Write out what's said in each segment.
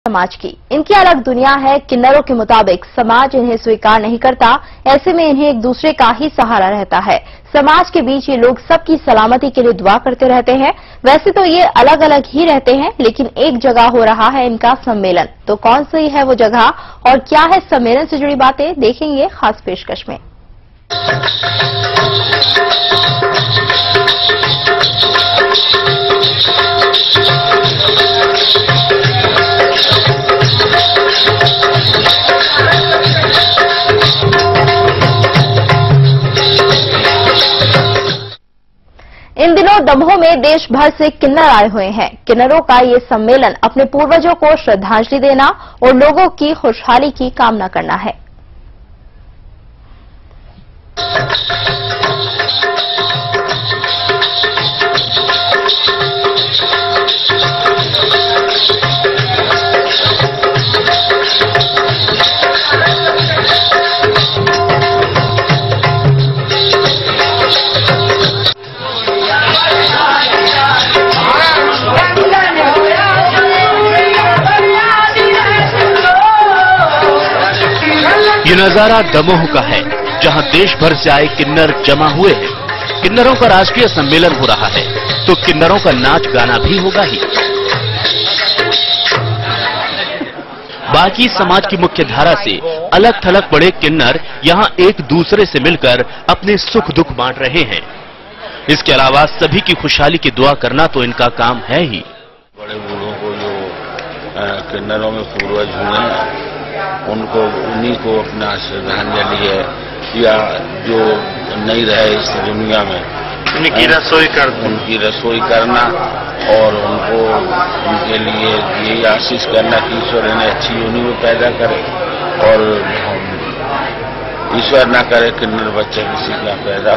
समाज की इनकी अलग दुनिया है। किन्नरों के मुताबिक समाज इन्हें स्वीकार नहीं करता, ऐसे में इन्हें एक दूसरे का ही सहारा रहता है। समाज के बीच ये लोग सबकी सलामती के लिए दुआ करते रहते हैं। वैसे तो ये अलग अलग ही रहते हैं, लेकिन एक जगह हो रहा है इनका सम्मेलन। तो कौन सी है वो जगह और क्या है सम्मेलन से जुड़ी बातें, देखेंगे खास पेशकश में। इन दिनों दमोह में देश भर से किन्नर आए हुए हैं। किन्नरों का ये सम्मेलन अपने पूर्वजों को श्रद्धांजलि देना और लोगों की खुशहाली की कामना करना है। ये नजारा दमोह का है, जहां देश भर से आए किन्नर जमा हुए हैं। किन्नरों का राष्ट्रीय सम्मेलन हो रहा है, तो किन्नरों का नाच गाना भी होगा ही। बाकी समाज की मुख्य धारा से अलग थलग पड़े किन्नर यहां एक दूसरे से मिलकर अपने सुख दुख बांट रहे हैं। इसके अलावा सभी की खुशहाली की दुआ करना तो इनका काम है ही। बड़े बूढ़ों को जो किन्नरों में पूर्वज हुए हैं, उनको उन्हीं को अपना श्रद्धांजलि है, या जो नहीं रहे इस दुनिया में उनकी रसोई करना और उनको उनके लिए ये आशीष करना कि ईश्वर इन्हें अच्छी योनि में पैदा करे और ईश्वर ना करे किन्नर बच्चे किसी का पैदा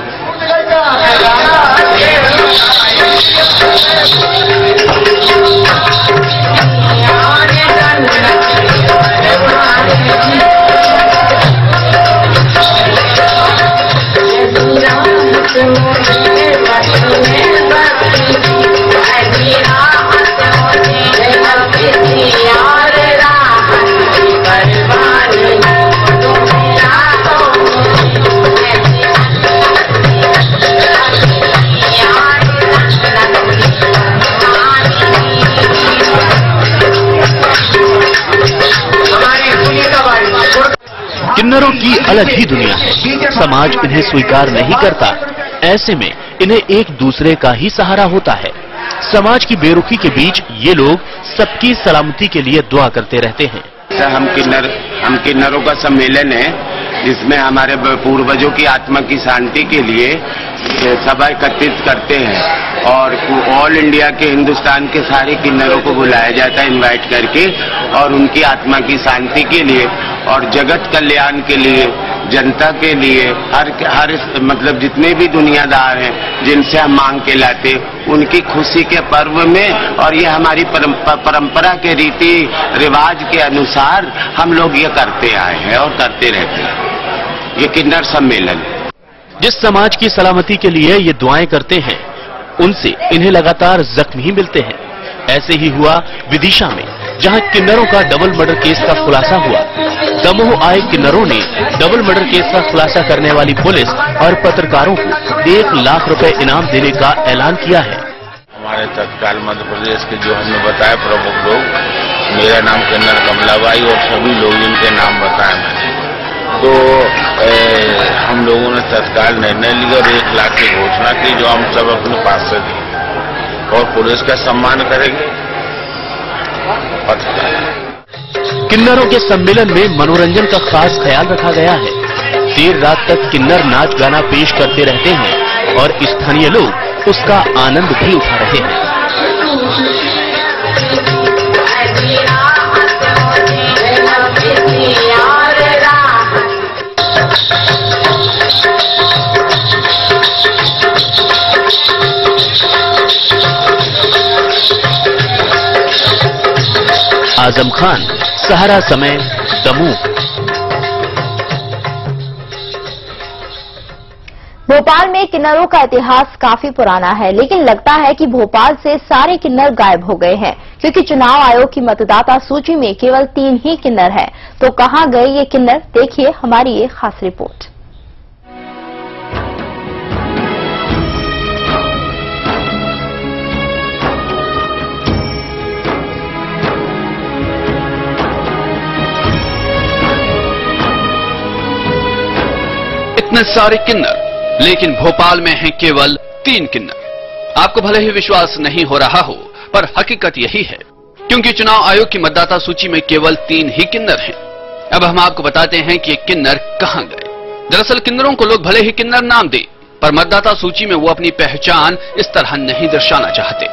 किन्नरों की अलग ही दुनिया है। समाज इन्हें स्वीकार नहीं करता, ऐसे में इन्हें एक दूसरे का ही सहारा होता है। समाज की बेरुखी के बीच ये लोग सबकी सलामती के लिए दुआ करते रहते हैं। हम किन्नरों का सम्मेलन है, जिसमें हमारे पूर्वजों की आत्मा की शांति के लिए सभा एकत्रित करते हैं और ऑल इंडिया के हिंदुस्तान के सारे किन्नरों को बुलाया जाता है इनवाइट करके, और उनकी आत्मा की शांति के लिए और जगत कल्याण के लिए, जनता के लिए, हर मतलब जितने भी दुनियादार हैं जिनसे हम मांग के लाते, उनकी खुशी के पर्व में, और ये हमारी परंपरा के रीति रिवाज के अनुसार हम लोग ये करते आए हैं और करते रहते हैं। ये किन्नर सम्मेलन जिस समाज की सलामती के लिए ये दुआएं करते हैं, उनसे इन्हें लगातार जख्म ही मिलते हैं। ऐसे ही हुआ विदिशा में, जहां किन्नरों का डबल मर्डर केस का खुलासा हुआ। दमोह आए किन्नरों ने डबल मर्डर केस का खुलासा करने वाली पुलिस और पत्रकारों को 1 लाख रुपए इनाम देने का ऐलान किया है। हमारे तत्काल मध्य प्रदेश के जो हमने बताए प्रमुख लोग, मेरा नाम किन्नर कमलाबाई और सभी लोग जिनके नाम बताए मैंने, तो हम लोगों ने तत्काल निर्णय लिया और 1 लाख की घोषणा की, जो हम सब अपने पास से दी, और पुलिस का सम्मान करेंगे। किन्नरों के सम्मेलन में मनोरंजन का खास ख्याल रखा गया है। देर रात तक किन्नर नाच गाना पेश करते रहते हैं और स्थानीय लोग उसका आनंद भी उठा रहे हैं। आजम खान, सहारा समय, दमोह। भोपाल में किन्नरों का इतिहास काफी पुराना है, लेकिन लगता है कि भोपाल से सारे किन्नर गायब हो गए हैं, क्योंकि चुनाव आयोग की मतदाता सूची में केवल 3 ही किन्नर हैं। तो कहां गए ये किन्नर, देखिए हमारी ये खास रिपोर्ट। इतने सारे किन्नर, लेकिन भोपाल में हैं केवल 3 किन्नर। आपको भले ही विश्वास नहीं हो रहा हो, पर हकीकत यही है, क्योंकि चुनाव आयोग की मतदाता सूची में केवल 3 ही किन्नर हैं। अब हम आपको बताते हैं कि ये किन्नर कहां गए। दरअसल किन्नरों को लोग भले ही किन्नर नाम दे, पर मतदाता सूची में वो अपनी पहचान इस तरह नहीं दर्शाना चाहते।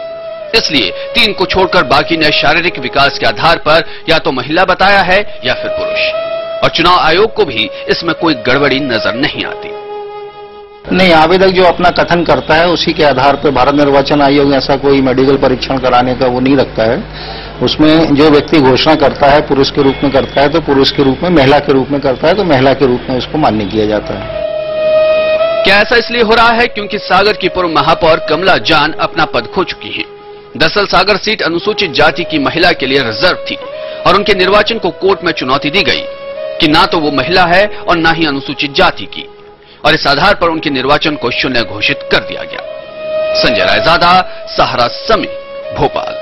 इसलिए 3 को छोड़कर बाकी ने शारीरिक विकास के आधार पर या तो महिला बताया है या फिर पुरुष, और चुनाव आयोग को भी इसमें कोई गड़बड़ी नजर नहीं आती। नहीं, आवेदक जो अपना कथन करता है उसी के आधार पर भारत निर्वाचन आयोग ऐसा कोई मेडिकल परीक्षण कराने का वो नहीं रखता है। उसमें जो व्यक्ति घोषणा करता है पुरुष के रूप में करता है तो पुरुष के रूप में, महिला के रूप में करता है तो महिला के रूप में उसको मान्य किया जाता है। क्या ऐसा इसलिए हो रहा है क्योंकि सागर की पूर्व महापौर कमला जान अपना पद खो चुकी हैं। दरअसल सागर सीट अनुसूचित जाति की महिला के लिए रिजर्व थी और उनके निर्वाचन को कोर्ट में चुनौती दी गई कि ना तो वो महिला है और ना ही अनुसूचित जाति की, और इस आधार पर उनके निर्वाचन को शून्य घोषित कर दिया गया। संजय रायजादा, सहारा समय, भोपाल।